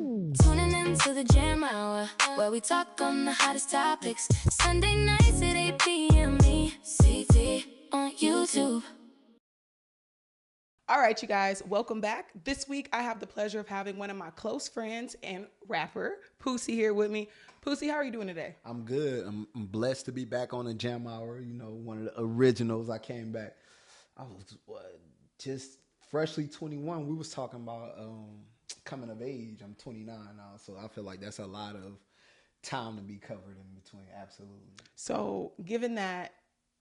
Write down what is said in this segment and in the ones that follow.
Tuning into the Jam Hour, where we talk on the hottest topics. Sunday nights at 8 p.m. CT on YouTube. All right, you guys, welcome back. This week, I have the pleasure of having one of my close friends and rapper, POO IE, here with me. POO IE, how are you doing today? I'm good. I'm blessed to be back on the Jam Hour. You know, one of the originals. I came back. I was just freshly 21. We was talking about coming of age. I'm 29 now, so I feel like that's a lot of time to be covered in between. Absolutely. So, given that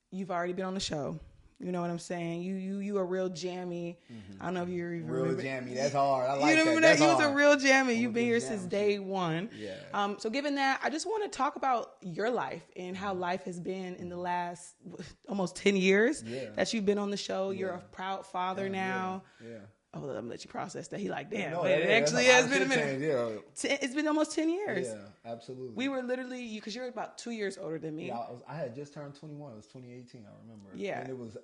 you've already been on the show, you know what I'm saying? You a real jammy. I don't know if you're even real jammy. That's hard. I like that. That's you was a real jammy. You've been here jam since shit. day one. Yeah. So given that, I just want to talk about your life and how life has been in the last almost 10 years that you've been on the show. You're a proud father now. Yeah. Oh, let me let you process that. He like, damn, No, it actually has been a minute. Yeah. It's been almost 10 years. Yeah, absolutely. We were literally, because you're about 2 years older than me. Yeah, I had just turned 21. It was 2018, I remember. Yeah. And it was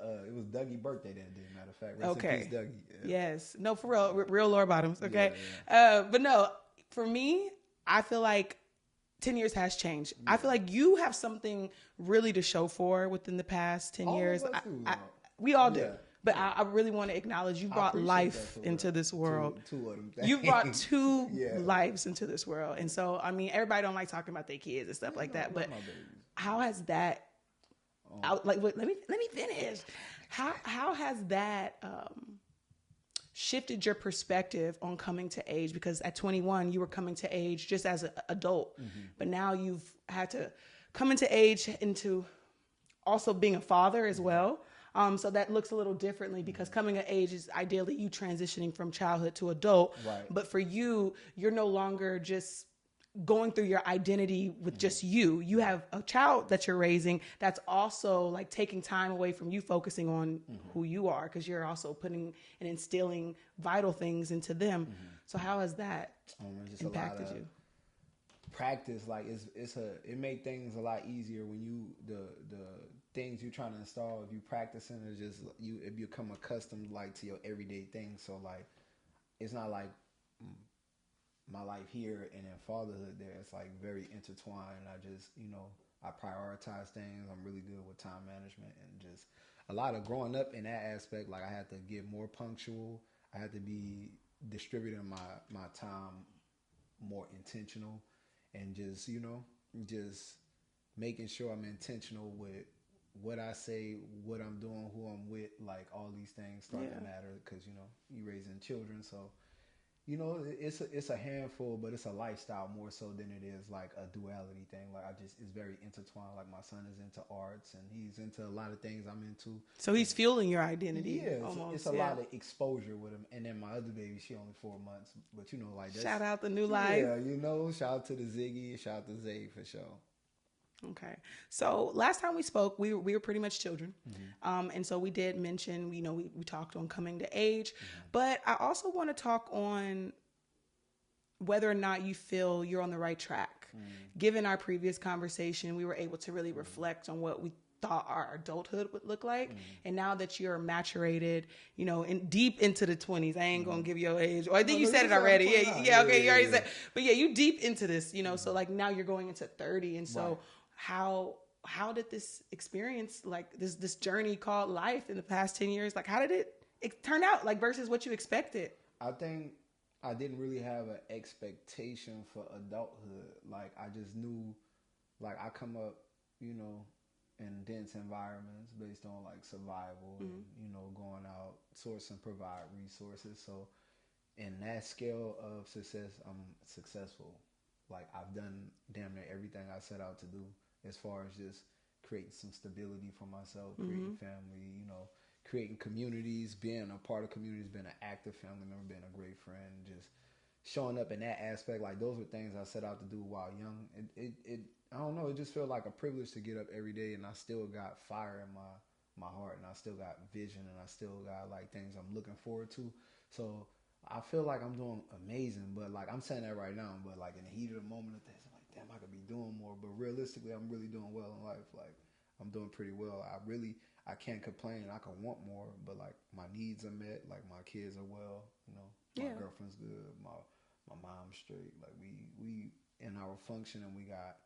Dougie's birthday that day, matter of fact. Rest Okay. in peace, Dougie. Yeah. Yes. No, for real Laura Bottoms, okay? Yeah. But no, for me, I feel like 10 years has changed. Yeah. I feel like you have something really to show for within the past 10 years. We all do. Yeah. But I really want to acknowledge you brought life into this world. Two of them. You brought two lives into this world. And so, I mean, everybody don't like talking about their kids and stuff like that. But how has that, let me finish. How has that shifted your perspective on coming to age? Because at 21, you were coming to age just as an adult. Mm-hmm. But now you've had to come into age into also being a father as well. So that looks a little differently because coming of age is ideally you transitioning from childhood to adult. Right. But for you, you're no longer just going through your identity with just you. You have a child that you're raising that's also like taking time away from you focusing on who you are because you're also putting and instilling vital things into them. So how has that impacted you? Practice, like it made things a lot easier when you the things you're trying to install. If you practicing, it's just it become accustomed like to your everyday thing. So like it's not like my life here and then fatherhood there. It's like very intertwined. I just I prioritize things. I'm really good with time management and just a lot of growing up in that aspect. Like I had to get more punctual. I had to be distributing my time more intentional. And just, just making sure I'm intentional with what I say, what I'm doing, who I'm with, like all these things start to matter because, you raising children. So, it's a handful, but it's a lifestyle more so than it is like a duality thing. Like it's very intertwined. Like my son is into arts and he's into a lot of things I'm into. So he's fueling your identity. Yeah, it's a lot of exposure with him. And then my other baby, she only 4 months, but like that. Shout out the new life. Yeah, shout out to the Ziggy, shout out to Zay for sure. Okay. So last time we spoke, we were pretty much children. And so we did mention, we talked on coming to age, but I also want to talk on whether or not you feel you're on the right track. Given our previous conversation, we were able to really reflect on what we thought our adulthood would look like. And now that you're maturated, deep into the 20s, I ain't going to give your age. Or I think you said it already. Yeah, okay, you already said. But yeah, you deep into this, so like now you're going into 30. And so how did this experience, like this journey called life in the past 10 years, like how did it turn out, like versus what you expected? I think I didn't really have an expectation for adulthood. Like I just knew, like I come up, in dense environments based on like survival and, going out, source and provide resources. So in that scale of success, I'm successful. Like I've done damn near everything I set out to do as far as just creating some stability for myself, creating family, creating communities, being a part of communities, being an active family member, being a great friend, just showing up in that aspect. Like those were things I set out to do while young. It I don't know, it just felt like a privilege to get up every day and I still got fire in my heart and I still got vision and I still got like things I'm looking forward to. So I feel like I'm doing amazing, but like I'm saying that right now, but like in the heat of the moment of things, I'm like, damn, I could be doing more. But realistically, I'm really doing well in life. Like I'm doing pretty well. I can't complain. I can want more, but like my needs are met. Like my kids are well, my girlfriend's good. my mom's straight. Like we in our function, and we got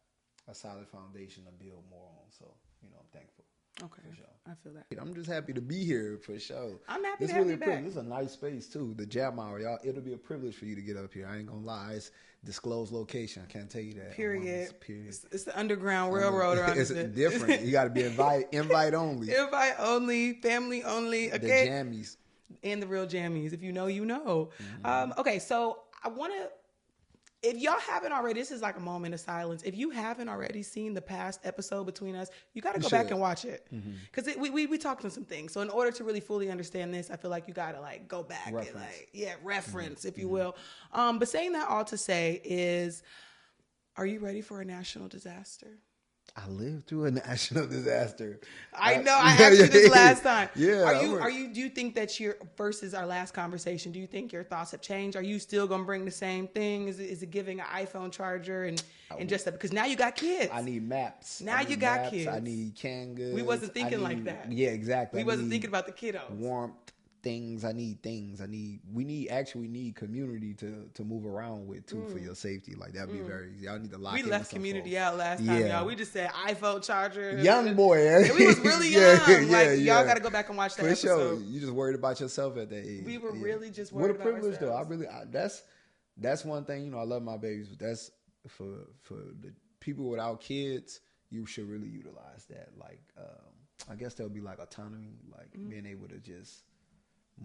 a solid foundation to build more on. So, you know, I'm thankful. Okay, For sure. I feel that. I'm just happy to be here for sure. I'm happy This to have really you back. This is a nice space too. The Jam Hour, y'all. It'll be a privilege for you to get up here. I ain't gonna lie. It's disclosed location. I can't tell you that. Period. Period. It's the Underground Railroad around It's this different. You got to be invite only. Invite only, family only. Okay. The jammies. And the real jammies. If you know, you know. Mm-hmm. Okay, so I want to, if y'all haven't already, this is like a moment of silence. If you haven't already seen the past episode between us, you got to go back and watch it. Because we talked on some things. So in order to really fully understand this, I feel like you got to like go back and like, reference, if you will. But saying that all to say is, are you ready for a national disaster? I lived through a national disaster. I know. I asked you this last time. Yeah. Do you think that versus our last conversation, do you think your thoughts have changed? Are you still going to bring the same thing? Is it giving an iPhone charger and just that? Because now you got kids. I need maps. Now you got kids. I need canned goods. We wasn't thinking like that. Yeah, exactly. We wasn't thinking about the kiddos. Warmth. Things. We need community to move around with too for your safety. Like that'd be very easy. Y'all need to lock in. We left community out last time, y'all. We just said iPhone charger. Young boy. We was really young. Y'all got to go back and watch that for episode. Sure. You just worried about yourself at that age. We were really just worried about ourselves. What a privilege though. That's one thing, you know, I love my babies, but that's for the people without kids, you should really utilize that. Like I guess there'll be like autonomy, like being able to just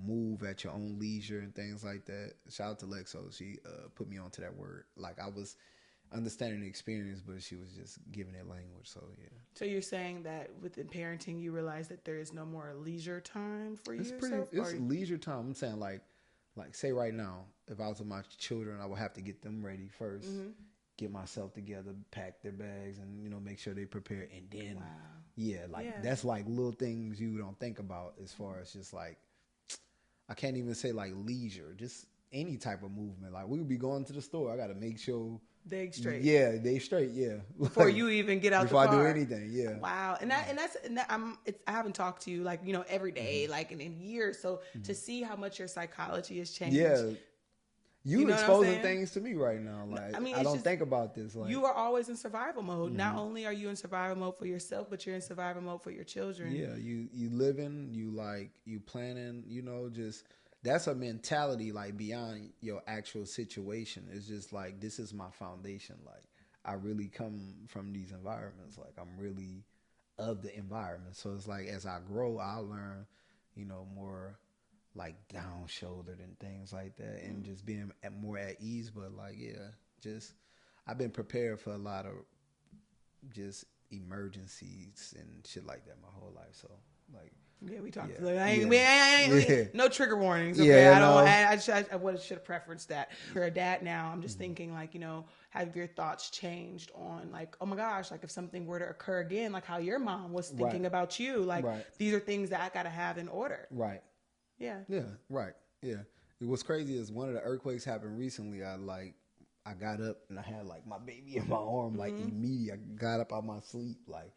move at your own leisure and things like that. Shout out to Lexo. She put me onto that word. Like I was understanding the experience, but she was just giving it language. So yeah. So you're saying that within parenting, you realize that there is no more leisure time for it's yourself? It's leisure time. I'm saying like say right now, if I was with my children, I would have to get them ready first, get myself together, pack their bags, and you know make sure they prepare, and then that's like little things you don't think about as far as just like. I can't even say like leisure, just any type of movement. Like we would be going to the store. I got to make sure they straight. Yeah, they straight. Yeah. Before you even get out the car. Before I do anything. Yeah. Wow. I haven't talked to you like, you know, every day, like in years. So to see how much your psychology has changed. Yeah. You know exposing things to me right now. Like I don't think about this. Like you are always in survival mode. Not only are you in survival mode for yourself, but you're in survival mode for your children. Yeah, you living, you planning, you know, just that's a mentality like beyond your actual situation. It's just like this is my foundation. Like I really come from these environments. Like I'm really of the environment. So it's like as I grow, I'll learn, you know, more like down shouldered and things like that, and just being more at ease. But like, just I've been prepared for a lot of just emergencies and shit like that my whole life. So like, we talked. No trigger warnings. Okay, I should have preferenced that. You're a dad now. I'm just thinking like, you know, have your thoughts changed on like, oh my gosh, like if something were to occur again, like how your mom was thinking about you. Like these are things that I gotta have in order. Right. Yeah. Yeah. Right. Yeah. What's crazy is one of the earthquakes happened recently. I got up and I had like my baby in my arm, like immediately. I got up out my sleep, like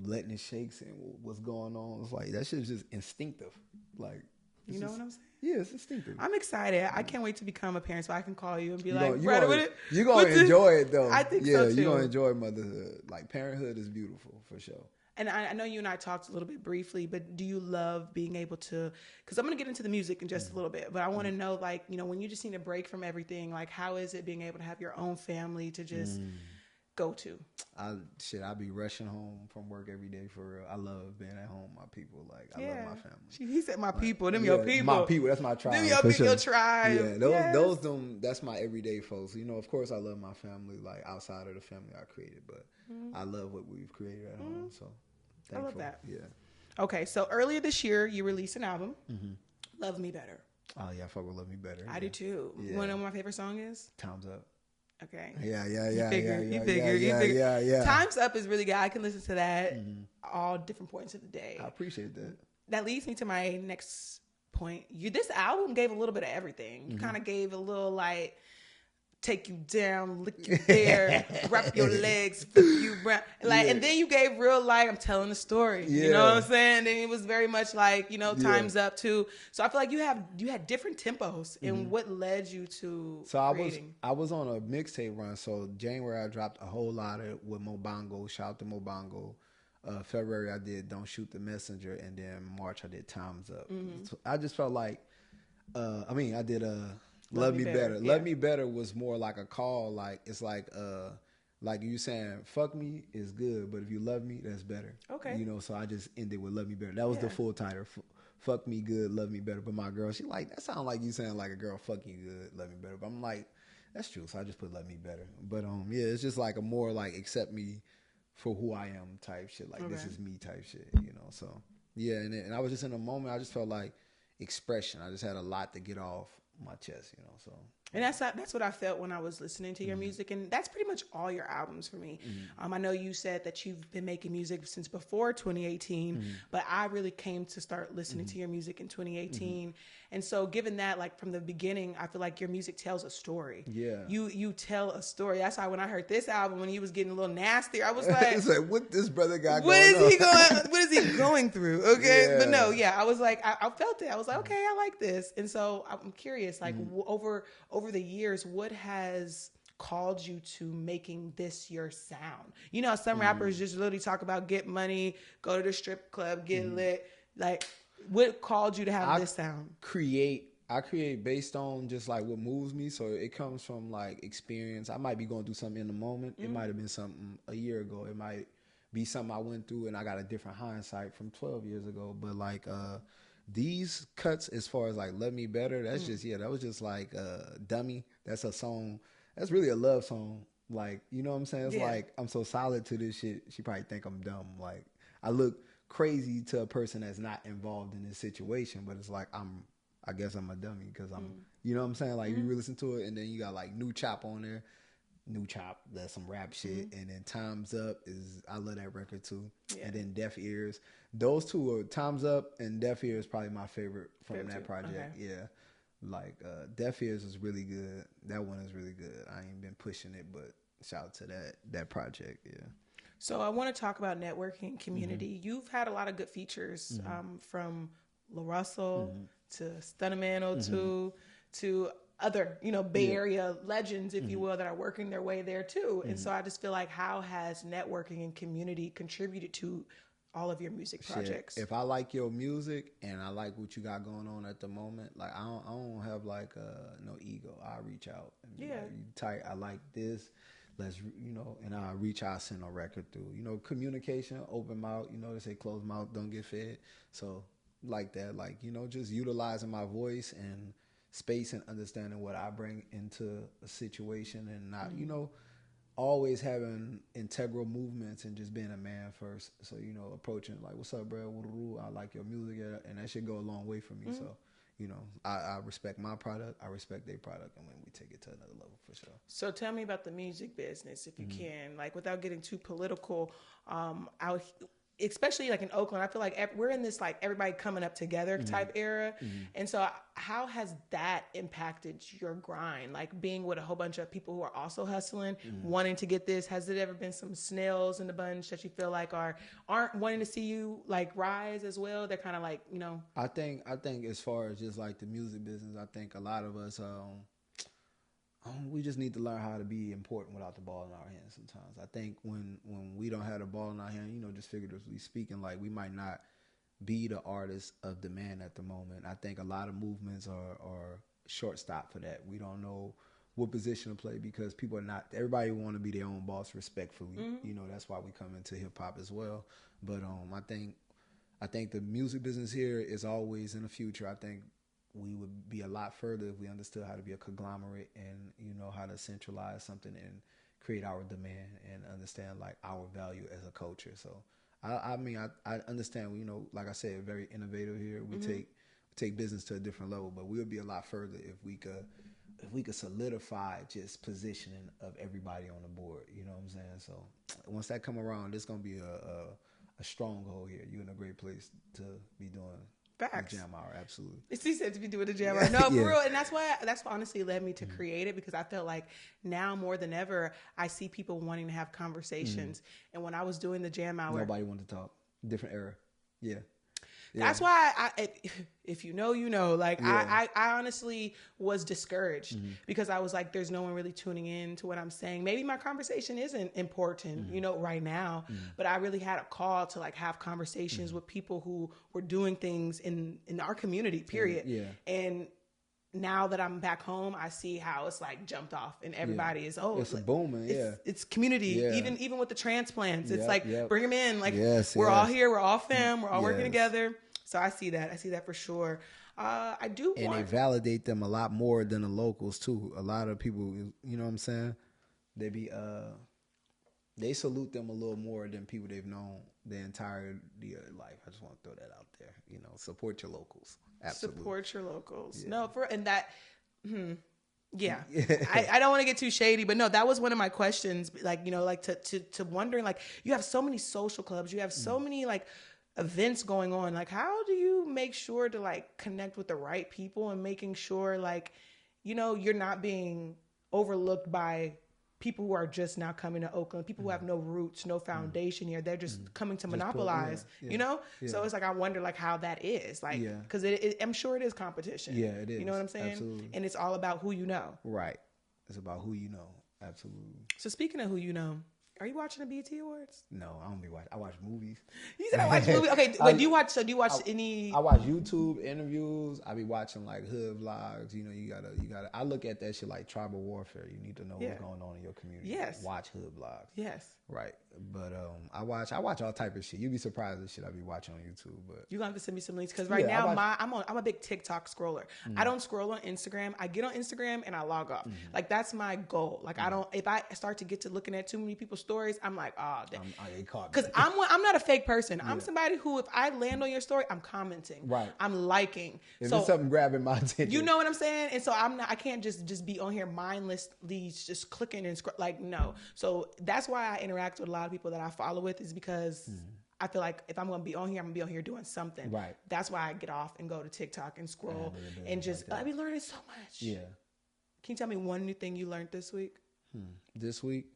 letting it shake, saying what's going on. It's like that shit's just instinctive. Like you know what I'm saying? Yeah, it's instinctive. I'm excited. I can't wait to become a parent so I can call you and be you're gonna enjoy it though. I think so too. You're gonna enjoy motherhood. Like parenthood is beautiful for sure. And I know you and I talked a little bit briefly, but do you love being able to, because I'm going to get into the music in just a little bit, but I want to know, like, you know, when you just need a break from everything, like, how is it being able to have your own family to just go to? I be rushing home from work every day for real. I love being at home with my people. Like, I love my family. He said my people. Them your people. My people. That's my tribe. Them your people, your tribe. Yeah, that's my everyday folks. You know, of course, I love my family, like, outside of the family I created, but I love what we've created at home, so thankful. I love that. Yeah. Okay, so earlier this year, you released an album, Love Me Better. Oh, yeah, I fuck with Love Me Better. I do, too. Yeah. You want to know what my favorite song is? Time's Up. Okay. Yeah. You figure. Time's Up is really good. I can listen to that all different points of the day. I appreciate that. That leads me to my next point. This album gave a little bit of everything. You kind of gave a little like take you down, lick you there, wrap your legs, flip you around. Like, and then you gave real life, I'm telling the story. You know what I'm saying? And it was very much like, time's up too. So I feel like you had different tempos and what led you to creating. I was on a mixtape run. So January I dropped a whole lot with Mobongo. Shout out to Mobongo. February I did Don't Shoot the Messenger, and then March I did Time's Up. So I just felt like, I did Love Me Better. Yeah. Love Me Better was more like a call. Like it's like you saying, fuck me is good, but if you love me, that's better. Okay. So I just ended with Love Me Better. That was the full title. Fuck me good, love me better. But my girl, she like, that sound like you saying like a girl, fuck you good, love me better. But I'm like, that's true. So I just put Love Me Better. But it's just like a more like accept me for who I am type shit. Like this is me type shit, So yeah, and I was just in a moment. I just felt like expression. I just had a lot to get off my chest, So. And that's what I felt when I was listening to your music, and that's pretty much all your albums for me. I know you said that you've been making music since before 2018, but I really came to start listening to your music in 2018. And so given that, like from the beginning, I feel like your music tells a story. Yeah. You tell a story. That's why when I heard this album, when he was getting a little nastier, I was like, it's like, what this brother got what going on? What is he going through? Okay. Yeah. But no, I was like, I felt it. I was like, okay, I like this. And so I'm curious, like over the years, what has called you to making this your sound? Some rappers just literally talk about get money, go to the strip club, get lit. Like, what called you to have this sound? I create based on just like what moves me. So it comes from like experience. I might be going through something in the moment. It might have been something a year ago. It might be something I went through and I got a different hindsight from 12 years ago. But like these cuts, as far as like Love Me Better, that's that was just like Dummy. That's a song. That's really a love song. Like, you know what I'm saying? It's like, I'm so solid to this shit. She probably think I'm dumb. Like, I look crazy to a person that's not involved in this situation, but it's like, I guess I'm a dummy because I'm, you know what I'm saying? Like, you listen to it and then you got like New Chop on there. New Chop, that's some rap shit. And then Time's Up I love that record too. And then Deaf Ears. Those two are Time's Up and Deaf Ears probably my favorite from that project. Okay. Yeah. Like Deaf Ears is really good. That one is really good. I ain't been pushing it, but shout out to that project. Yeah. So I want to talk about networking community. You've had a lot of good features from La Russell to Stunnaman 02 to other, Bay Area legends, if you will, that are working their way there too. And so I just feel like, how has networking and community contributed to all of your music projects? If I like your music and I like what you got going on at the moment, like I don't have like no ego. I reach out and be like, you tight, I like this. Let's, and I reach out, send a record through. Communication, open mouth, they say closed mouth don't get fed. So like that, like, just utilizing my voice and space and understanding what I bring into a situation and not, always having integral movements and just being a man first. So, approaching like, what's up, bro? I like your music. And that should go a long way for me. So, I respect my product. I respect their product. And when we take it to another level for sure. So tell me about the music business, if you can, like without getting too political, out especially like in Oakland, I feel like we're in this like everybody coming up together type era. And so how has that impacted your grind? Like being with a whole bunch of people who are also hustling, wanting to get this. Has there ever been some snails in the bunch that you feel like aren't wanting to see you like rise as well? They're kind of like, I think as far as just like the music business, I think a lot of us, we just need to learn how to be important without the ball in our hands sometimes. I think when we don't have the ball in our hand, just figuratively speaking, like we might not be the artist of demand at the moment. I think a lot of movements are shortstop for that. We don't know what position to play because people are not, everybody want to be their own boss respectfully. That's why we come into hip hop as well. But I think the music business here is always in the future. I think we would be a lot further if we understood how to be a conglomerate and, how to centralize something and create our demand and understand like our value as a culture. So, I understand, like I said, very innovative here. We take business to a different level, but we would be a lot further if we could solidify just positioning of everybody on the board. You know what I'm saying? So once that come around, it's going to be a stronghold here. You're in a great place to be doing Facts. Jam hour, absolutely. It's easy to be doing the jam hour. No, for Yeah. real. And that's what honestly led me to create it, because I felt like now more than ever, I see people wanting to have conversations. And when I was doing the jam hour, Nobody wanted to talk. Different era. Yeah. that's why if you know, you know, like Yeah. I honestly was discouraged because I was like, there's no one really tuning in to what I'm saying. Maybe my conversation isn't important, you know, right now, but I really had a call to like have conversations with people who were doing things in our community, period. Yeah. And now that I'm back home, I see how it's like jumped off and everybody is, It's like, booming, it's community. Yeah. Even with the transplants, it's Yep, like, yep. bring them in. Like Yes, we're all yes. here. We're all fam. We're all working Yes. together. So I see that for sure. I do And want, they validate them a lot more than the locals too. A lot of people, you know what I'm saying? They be they salute them a little more than people they've known the entirety of their life. I just want to throw that out there. You know, support your locals. Absolutely. support your locals. Yeah. No, and that, yeah. I don't want to get too shady, but no, that was one of my questions. Like, you know, like to wondering, like, you have so many social clubs, you have so many like events going on. Like, how do you make sure to like connect with the right people and making sure, like, you know, you're not being overlooked by people who are just now coming to Oakland, people who have no roots, no foundation here. They're just coming to monopolize, you know? Yeah. So it's like, I wonder like how that is, like, Yeah. because I'm sure it is competition. Yeah, it is. You know what I'm saying? Absolutely. And it's all about who you know. Right. It's about who you know. Absolutely. So speaking of who you know, are you watching the BET Awards? No, I don't be watching. I watch movies. You said I watch movies. Okay, wait, do you watch any? I watch YouTube interviews. I be watching like hood vlogs. You know, you gotta. I look at that shit like tribal warfare. You need to know what's going on in your community. Yes. Watch hood vlogs. Yes. Right. But I watch all type of shit. You'd be surprised at shit I be watching on YouTube. But You're gonna have to send me some links, because right now I'm a big TikTok scroller. I don't scroll on Instagram. I get on Instagram and I log off. Like that's my goal. Like I don't, if I start to get to looking at too many people's stories, I'm like, because I'm not a fake person. I'm somebody who, if I land on your story, I'm commenting. Right. I'm liking. if So there's something grabbing my attention, you know what I'm saying? And so I can't just be on here mindlessly just clicking and like, no. So that's why I interact with a lot of people that I follow with, is because I feel like if I'm going to be on here, I'm going to be on here doing something. Right. That's why I get off and go to TikTok and scroll and just, I be learning so much. Yeah. Can you tell me one new thing you learned this week? This week,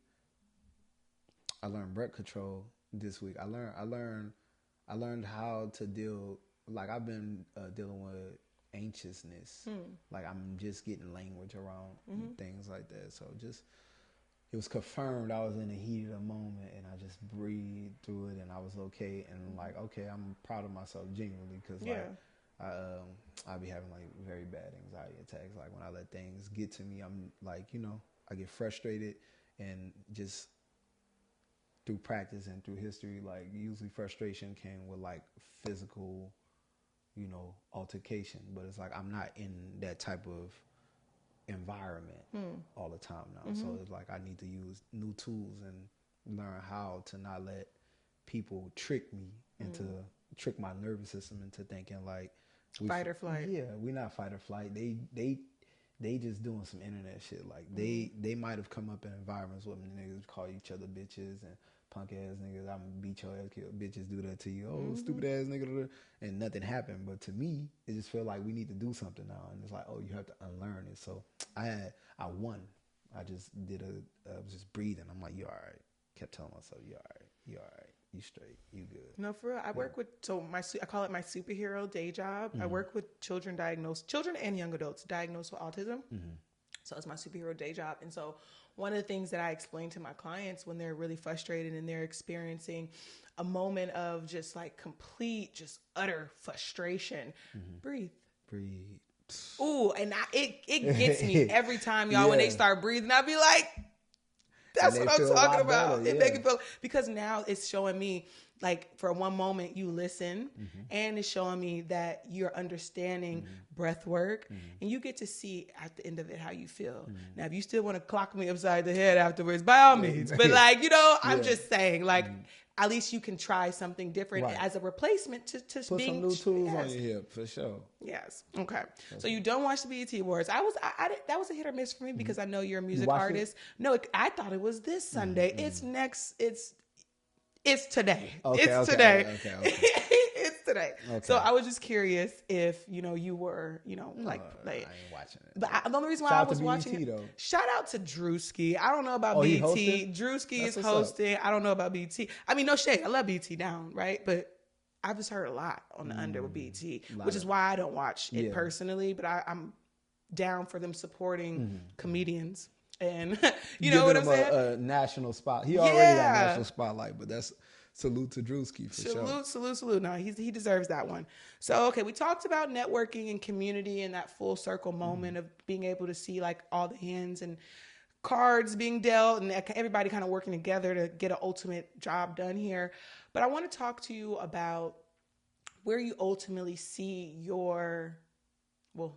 I learned breath control. This week, I learned how to deal. Like I've been dealing with anxiousness. Like I'm just getting language around things like that. So it was confirmed I was in the heat of the moment, and I just breathed through it, and I was okay. And like, okay, I'm proud of myself genuinely, because like I be having like very bad anxiety attacks. Like when I let things get to me, I'm like, you know, I get frustrated, and just through practice and through history, like usually frustration came with like physical, you know, altercation. But it's like I'm not in that type of environment all the time now. So it's like I need to use new tools and learn how to not let people trick me into trick my nervous system into thinking like Fight or flight. Yeah, we not fight or flight. They just doing some internet shit. Like they might have come up in environments where niggas call each other bitches and punk ass niggas. I'm gonna beat your ass, kill bitches, do that to you. Oh, stupid ass nigga, and nothing happened. But to me, it just feel like we need to do something now. And it's like, oh, you have to unlearn it. So I won. I just did I was just breathing. I'm like, you all right. Kept telling myself, you all right. You all right. You straight. You good. No, for real. I work with, I call it my superhero day job. I work with children and young adults diagnosed with autism. So it's my superhero day job. And so one of the things that I explain to my clients when they're really frustrated and they're experiencing a moment of just like complete, just utter frustration, breathe. Ooh, and it gets me every time, y'all, when they start breathing, I be like, that's what I'm talking about. It make me feel, because now it's showing me, like, for one moment you listen, and it's showing me that you're understanding breath work, and you get to see at the end of it how you feel. Now, if you still want to clock me upside the head afterwards, by all means. But like, you know, I'm just saying, like, at least you can try something different as a replacement to Put being, some new tools on your hip for sure. Yes. Okay. So you don't watch the BET Awards. That was a hit or miss for me, because I know you're a music artist. No, I thought it was this Sunday. It's next. It's today. Okay, it's okay, today. okay. It's today. Okay. So I was just curious if, you were, like I ain't watching it. But the only reason why Shout I out to was watching BET it, though. shout out to Drewski. I don't know about Oh, he BT. hosting? Drewski That's is what's up. hosting. I don't know about BT. I mean, no shade. I love BT down, right? But I've just heard a lot on the under with BT, which is why I don't watch it personally. But I'm down for them supporting comedians. And you know what I'm saying? A national spot. He already got national spotlight, but that's salute to Drewski for sure. Salute. No, he deserves that one. So, okay, we talked about networking and community and that full circle moment of being able to see like all the hands and cards being dealt and everybody kind of working together to get an ultimate job done here. But I want to talk to you about where you ultimately see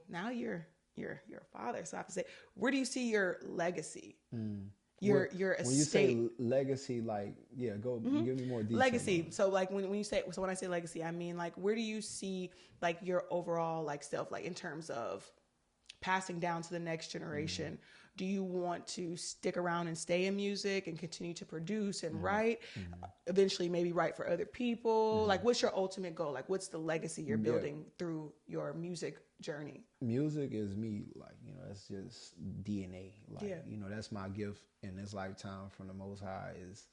now you're a father, so I have to say, where do you see your legacy? Your estate. When you say legacy, like, give me more detail. Legacy. So like when I say legacy, I mean like where do you see like your overall like self, like in terms of passing down to the next generation? Do you want to stick around and stay in music and continue to produce and write? Eventually maybe write for other people? Like what's your ultimate goal? Like what's the legacy you're building through your music journey? Music is me, like, it's just DNA. Like, that's my gift in this lifetime from the Most High is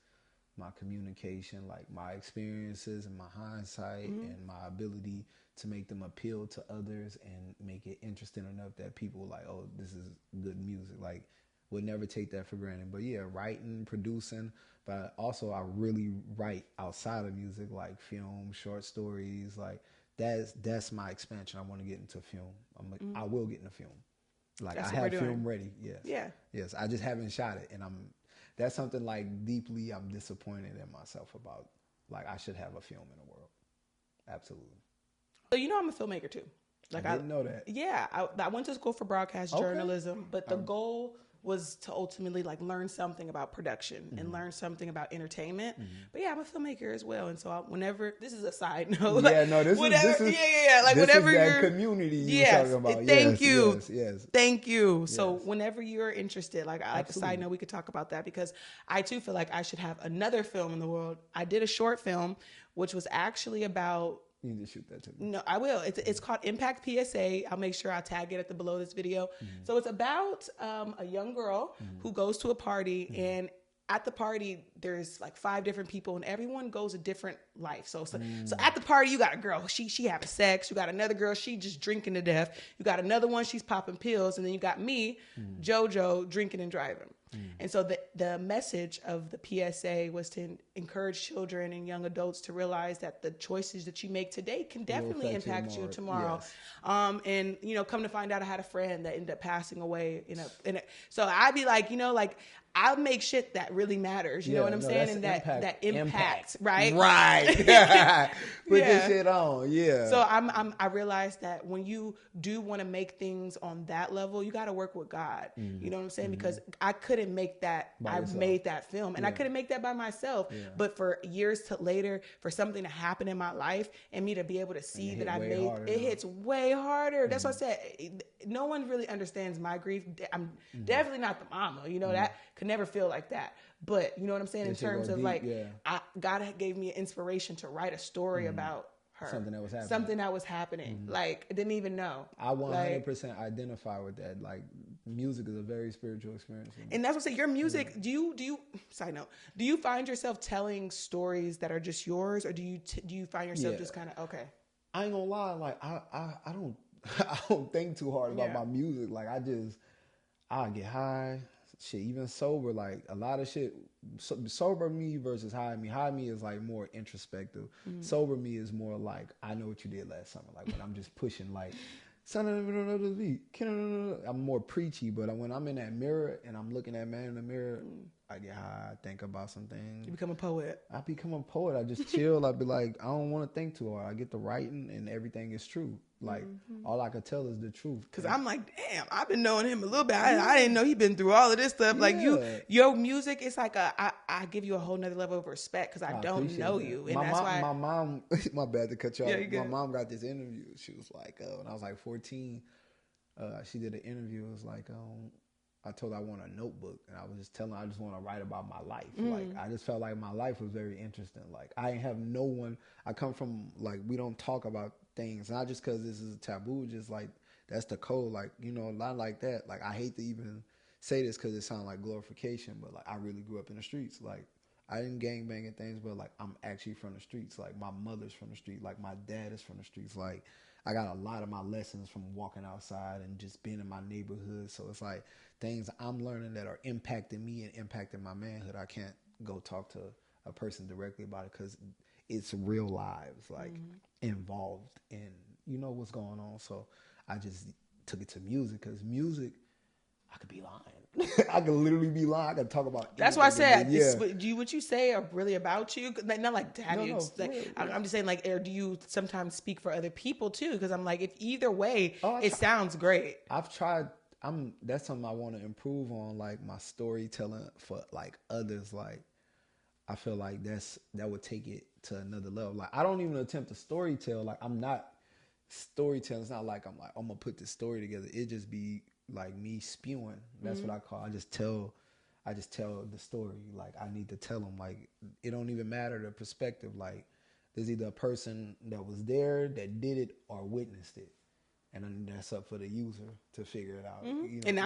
my communication, like my experiences and my hindsight and my ability to make them appeal to others and make it interesting enough that people like, oh, this is good music. Like, would never take that for granted. But writing, producing, but also I really write outside of music, like film, short stories. Like that's my expansion. I want to get into film. I will get into film. Like That's I have film ready. Yes. Yeah. Yes. I just haven't shot it, and that's something like deeply I'm disappointed in myself about. Like I should have a film in the world. Absolutely. So I'm a filmmaker too. Like I didn't know that. Yeah, I went to school for broadcast journalism, but the goal was to ultimately like learn something about production and learn something about entertainment. But I'm a filmmaker as well, and so whenever this is a side note, this is like this whenever is that you're community you're talking about. Thank you. Yes. Thank you. Yes. So whenever you're interested, like I like a side note, we could talk about that because I too feel like I should have another film in the world. I did a short film, which was actually about. You need to shoot that to me. No, I will. It's called Impact PSA. I'll make sure I'll tag it below this video. So it's about a young girl who goes to a party and at the party, there's like 5 different people and everyone goes a different life. So at the party, you got a girl, she having sex. You got another girl, she just drinking to death. You got another one, she's popping pills. And then you got me, JoJo, drinking and driving. And so the message of the PSA was to encourage children and young adults to realize that the choices that you make today can definitely impact you tomorrow. Yes. And come to find out, I had a friend that ended up passing away so I'd be like, I'll make shit that really matters. You know what I'm saying? And that impact, right? Right. Put this shit on. Yeah. So I realized that when you do want to make things on that level, you got to work with God. You know what I'm saying? Because I couldn't make that. I made that film and I couldn't make that by myself. Yeah. But for years later, for something to happen in my life and me to be able to see that I made it hits way harder. That's what I said. No one really understands my grief. I'm definitely not the mama. That could never feel like that. But you know what I'm saying? In terms of God gave me an inspiration to write a story about her. Something that was happening. Like, I didn't even know. I 100% identify with that. Like, music is a very spiritual experience. And that's what I say. Your music, do you side note, do you find yourself telling stories that are just yours, or do you find yourself just kind of, okay? I ain't gonna lie, like, I don't I don't think too hard about my music. Like, I get high. Shit, even sober, like a lot of shit. Sober me versus high me. High me is like more introspective. Sober me is more like, I know what you did last summer. Like when I'm just pushing, like, son of a beat. I'm more preachy, but when I'm in that mirror and I'm looking at man in the mirror, I get high. I think about some things. You become a poet. I become a poet. I just chill. I be like, I don't want to think too hard. I get to writing and everything is true. Like all I could tell is the truth. Cause I'm like, damn, I've been knowing him a little bit. I didn't know he'd been through all of this stuff. Like your music, it's like I give you a whole nother level of respect because I don't know you, and that's why my mom. My bad to cut you off. My mom got this interview. She was like, when I was like 14, she did an interview. It was like, I told her I want a notebook, and I was just telling her I just want to write about my life. Like, I just felt like my life was very interesting. Like, I have no one. I come from, like, we don't talk about things, not just because this is a taboo, just like that's the code. Like, you know, not like that. Like, I hate to even say this because it sounds like glorification, but like I really grew up in the streets. Like, I didn't gangbang and things, but like I'm actually from the streets. Like, my mother's from the street. Like, my dad is from the streets. Like, I got a lot of my lessons from walking outside and just being in my neighborhood. So it's like things I'm learning that are impacting me and impacting my manhood. I can't go talk to a person directly about it because it's real lives like involved in, you know, what's going on. So I just took it to music because music, I could be lying. I could literally be lying. I could talk about. That's why I said, yeah. what you say are really about you? Not like daddy. No, like, real. I'm just saying, like, or do you sometimes speak for other people too? Because I'm like, if either way, it sounds great. I've tried. That's something I want to improve on, like my storytelling for like others. Like, I feel like that would take it to another level. Like, I don't even attempt to storytell. Like, I'm not storytelling. It's not like I'm gonna put this story together. It just be like me spewing. That's what I call. I just tell the story. Like, I need to tell them. Like, it don't even matter the perspective. Like, there's either a person that was there that did it or witnessed it, and then that's up for the user to figure it out. You know? And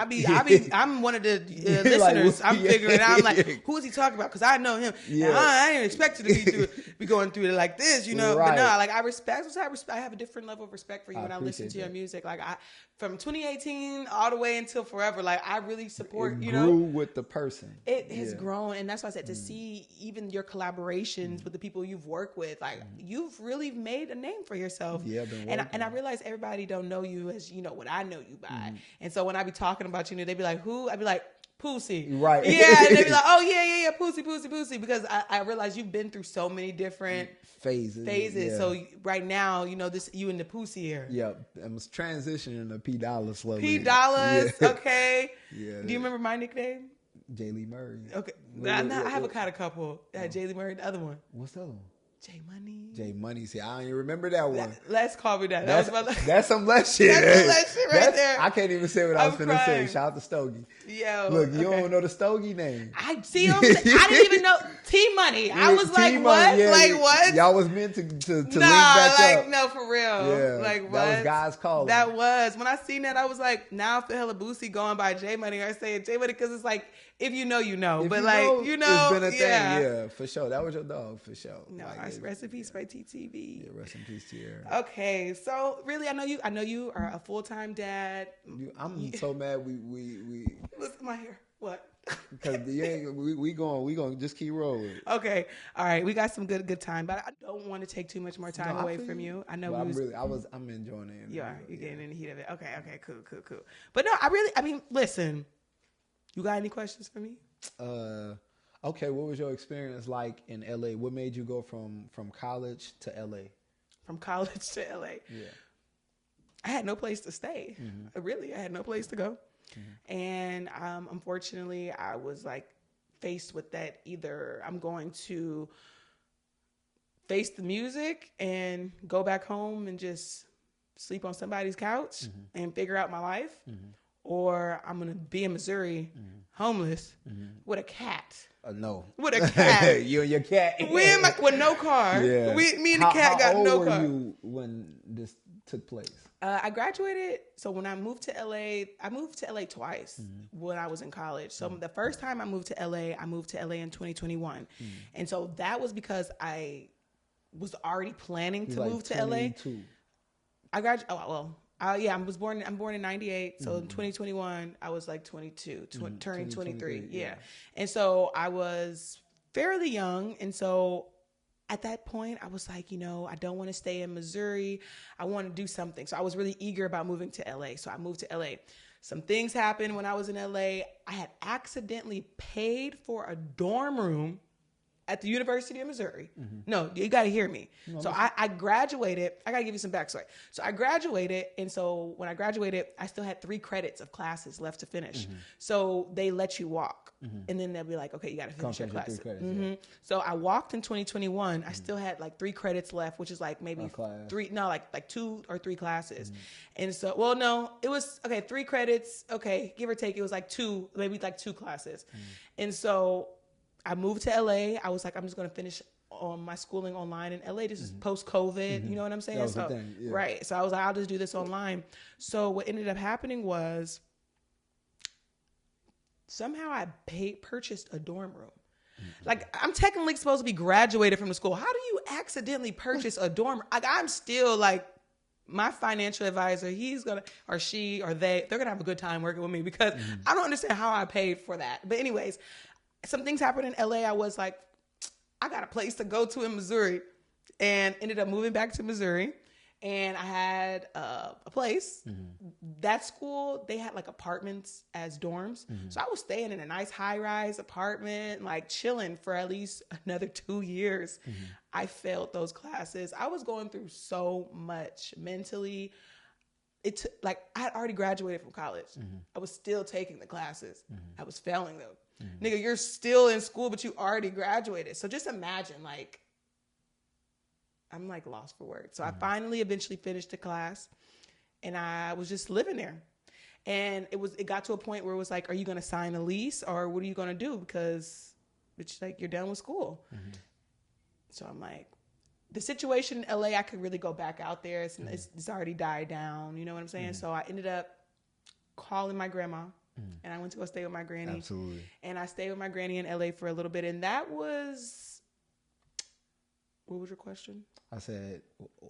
I'm one of the listeners. I'm figuring out. I'm like, who is he talking about? Because I know him. Yeah. And I didn't expect you to be going through it like this, you know. Right. But no, like I have a different level of respect for you when I listen to your that. music. Like, from 2018 all the way until forever, like, I really support. It you grew know, with the person. it has grown, and that's why I said to see even your collaborations with the people you've worked with. Like, you've really made a name for yourself. Yeah, I've been and I realize everybody don't know you as, you know, what I know you by. And so when I be talking about you, they'd be like, who? I'd be like, Pussy. Right. Yeah. And they'd be like, oh, yeah, Pussy. Because I realize you've been through so many different phases. Yeah. So right now, you know, you in the Pussy era. Yeah. I'm transitioning to P. Dollar slowly. P. Dollars. Yeah. Okay. Yeah. Do you remember my nickname? J. Lee Murray. Okay. I have a couple. J. Lee Murray, the other one. What's the other one? J Money. J Money. See, I don't even remember that one. Let's call me that. That's some less shit. That's some less shit right there. I can't even say what I was finna say. Shout out to Stogie. Yo, look, you don't know the Stogie name. I see. I didn't even know T Money. I was like, what? Yeah, like what? Y'all was meant to link back up. No, for real. Yeah, like what? That was God's calling. That was when I seen that. I was like, now I feel hella Boosie going by J Money. I say J Money because it's like, if you know, you know. But you know, it's been a thing. Yeah, for sure. That was your dog, for sure. No, rest in peace, by TTV. Yeah, rest in peace to you. Okay, so really, I know you are a full-time dad. I'm so mad. We listen to my hair. What? Because we going just keep rolling. Okay, all right. We got some good time, but I don't want to take too much more time away from you. I know I'm enjoying it. You're getting in the heat of it. Okay, cool. But no, I mean, listen. You got any questions for me? Okay. What was your experience like in LA? What made you go from college to LA? From college to LA. Yeah. I had no place to stay. Really, I had no place to go. And unfortunately, I was like faced with that. Either I'm going to face the music and go back home and just sleep on somebody's couch and figure out my life, or I'm going to be in Missouri homeless with a cat. No. With a cat. You and your cat. With no car. Yeah. Me and the cat got no car. How old were you when this took place? I graduated. So when I moved to LA twice when I was in college. So the first time I moved to LA in 2021. And so that was because I was already planning to move to LA. I graduated. I'm born in 98. So in 2021, I was like 22, turning 23. Yeah. And so I was fairly young. And so at that point, I was like, I don't want to stay in Missouri. I want to do something. So I was really eager about moving to LA. So I moved to LA. Some things happened when I was in LA. I had accidentally paid for a dorm room at the University of Missouri. No, you got to hear me. So I graduated. I got to give you some backstory. So I graduated. And so when I graduated, I still had 3 credits of classes left to finish. So they let you walk. And then they'll be like, okay, you got to finish your classes. So I walked in 2021. I still had like 3 credits left, which is like maybe 3, no, like 2 or 3 classes. And so, well, no, it was, okay, 3 credits. Okay, give or take. It was like 2, maybe like 2 classes. And so I moved to LA. I was like, I'm just going to finish my schooling online in LA. This is post-COVID. You know what I'm saying? That was the thing. Yeah. Right. So I was like, I'll just do this online. So what ended up happening was somehow I purchased a dorm room. Like, I'm technically supposed to be graduated from the school. How do you accidentally purchase a dorm? Like, I'm still like, my financial advisor, he's going to, or she, or they're going to have a good time working with me because I don't understand how I paid for that. But anyways, some things happened in LA. I was like, I got a place to go to in Missouri, and ended up moving back to Missouri. And I had a place. That school, they had like apartments as dorms. So I was staying in a nice high-rise apartment, like chilling for at least another 2 years. I failed those classes. I was going through so much mentally. Like, I had already graduated from college. I was still taking the classes. I was failing them. Nigga, you're still in school, but you already graduated. So just imagine, like, I'm like lost for words. So I finally eventually finished the class, and I was just living there. And it got to a point where it was like, are you going to sign a lease, or what are you going to do? Because it's like, you're done with school. So I'm like, the situation in LA, I could really go back out there. It's already died down. You know what I'm saying? So I ended up calling my grandma. And I went to go stay with my granny. Absolutely. And I stayed with my granny in LA for a little bit. And that was, what was your question? I said,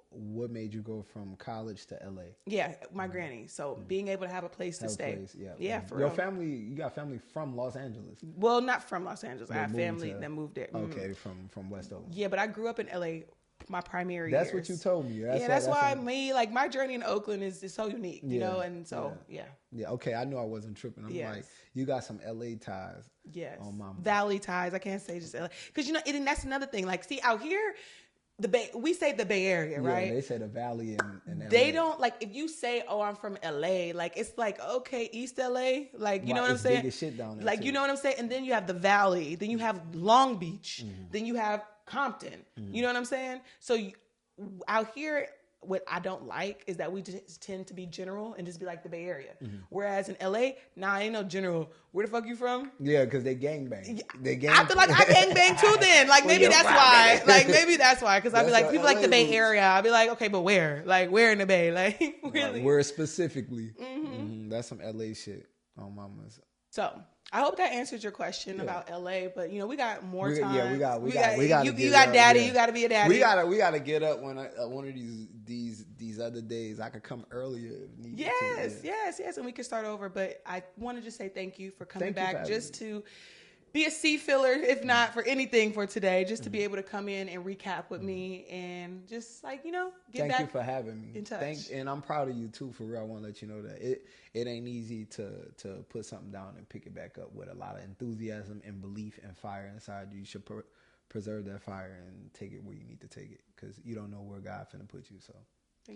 what made you go from college to LA? Yeah, my granny. So being able to have a place to stay. Yeah, for your real. family, you got family from Los Angeles. Well, not from Los Angeles. I have family that moved there. Okay, from West Oakland. Yeah, but I grew up in LA my primary That's years. what you told me. That's why my journey in Oakland is so unique, you know, and so, yeah. Yeah, okay, I knew I wasn't tripping. I'm like, you got some LA ties. Yes. On Mama. Valley ties. I can't say just LA. Because, you know, and that's another thing. Like, see, out here, we say the Bay Area, right? Yeah, they say the Valley in LA. They don't, like, if you say, oh, I'm from LA, like, it's like, okay, East LA, like, you know what I'm saying? Big as shit down there, like, too. you know what I'm saying? And then you have the Valley, then you have Long Beach, then you have Compton. You know what I'm saying? So out here, what I don't like is that we just tend to be general and just be like the Bay Area. Whereas in LA, ain't no general. Where the fuck you from? Yeah, because they gangbang. I feel like I gangbang too then. Like, maybe that's why. Like, maybe that's why. Because I'd be like, people like the Bay Area. I'd be like, okay, but where? Like, where in the Bay? Like, really? Where specifically? That's some LA shit on Mama's. So, I hope that answers your question about LA, but you know, we got more time. Yeah, we got. You got daddy. You got to be a daddy. We gotta get up when one of these other days. I could come earlier if needed. Yes, and we can start over. But I want to just say thank you for coming back, just to be a seat filler, if not for anything for today, just to be able to come in and recap with me and just like, you know, get back. Thank you for having me. In touch. And I'm proud of you too, for real. I want to let you know that it ain't easy to put something down and pick it back up with a lot of enthusiasm and belief and fire inside you. You should preserve that fire and take it where you need to take it, because you don't know where God finna put you. So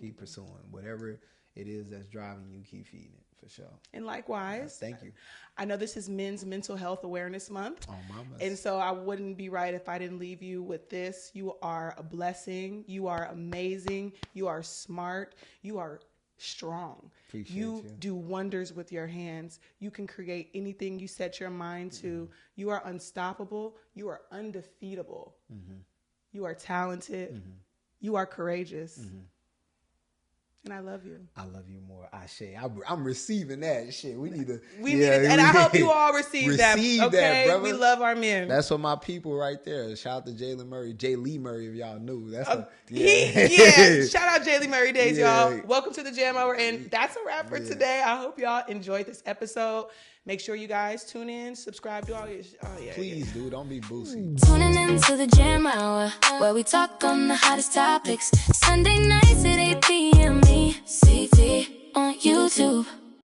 keep pursuing whatever it is that's driving you. Keep feeding it, for sure. And likewise, thank you. I know this is Men's Mental Health Awareness Month. Oh, Mama. And so I wouldn't be right if I didn't leave you with this. You are a blessing. You are amazing. You are smart. You are strong. Appreciate you do wonders with your hands. You can create anything you set your mind to. You are unstoppable. You are undefeatable. You are talented. You are courageous. And I love you. I love you more. I'm receiving that shit. We need to. And I hope you all receive that. Okay, that, brother. We love our men. That's for my people right there. Shout out to Jay Lee Murray, if y'all knew. That's Shout out Jay Lee Murray days, y'all. Welcome to the Jam Hour, and that's a wrap for today. I hope y'all enjoyed this episode. Make sure you guys tune in, subscribe to all your. Please, dude, don't be boozy. Tuning in to the Jam Hour, where we talk on the hottest topics. Sunday nights at 8 p.m. CT on YouTube.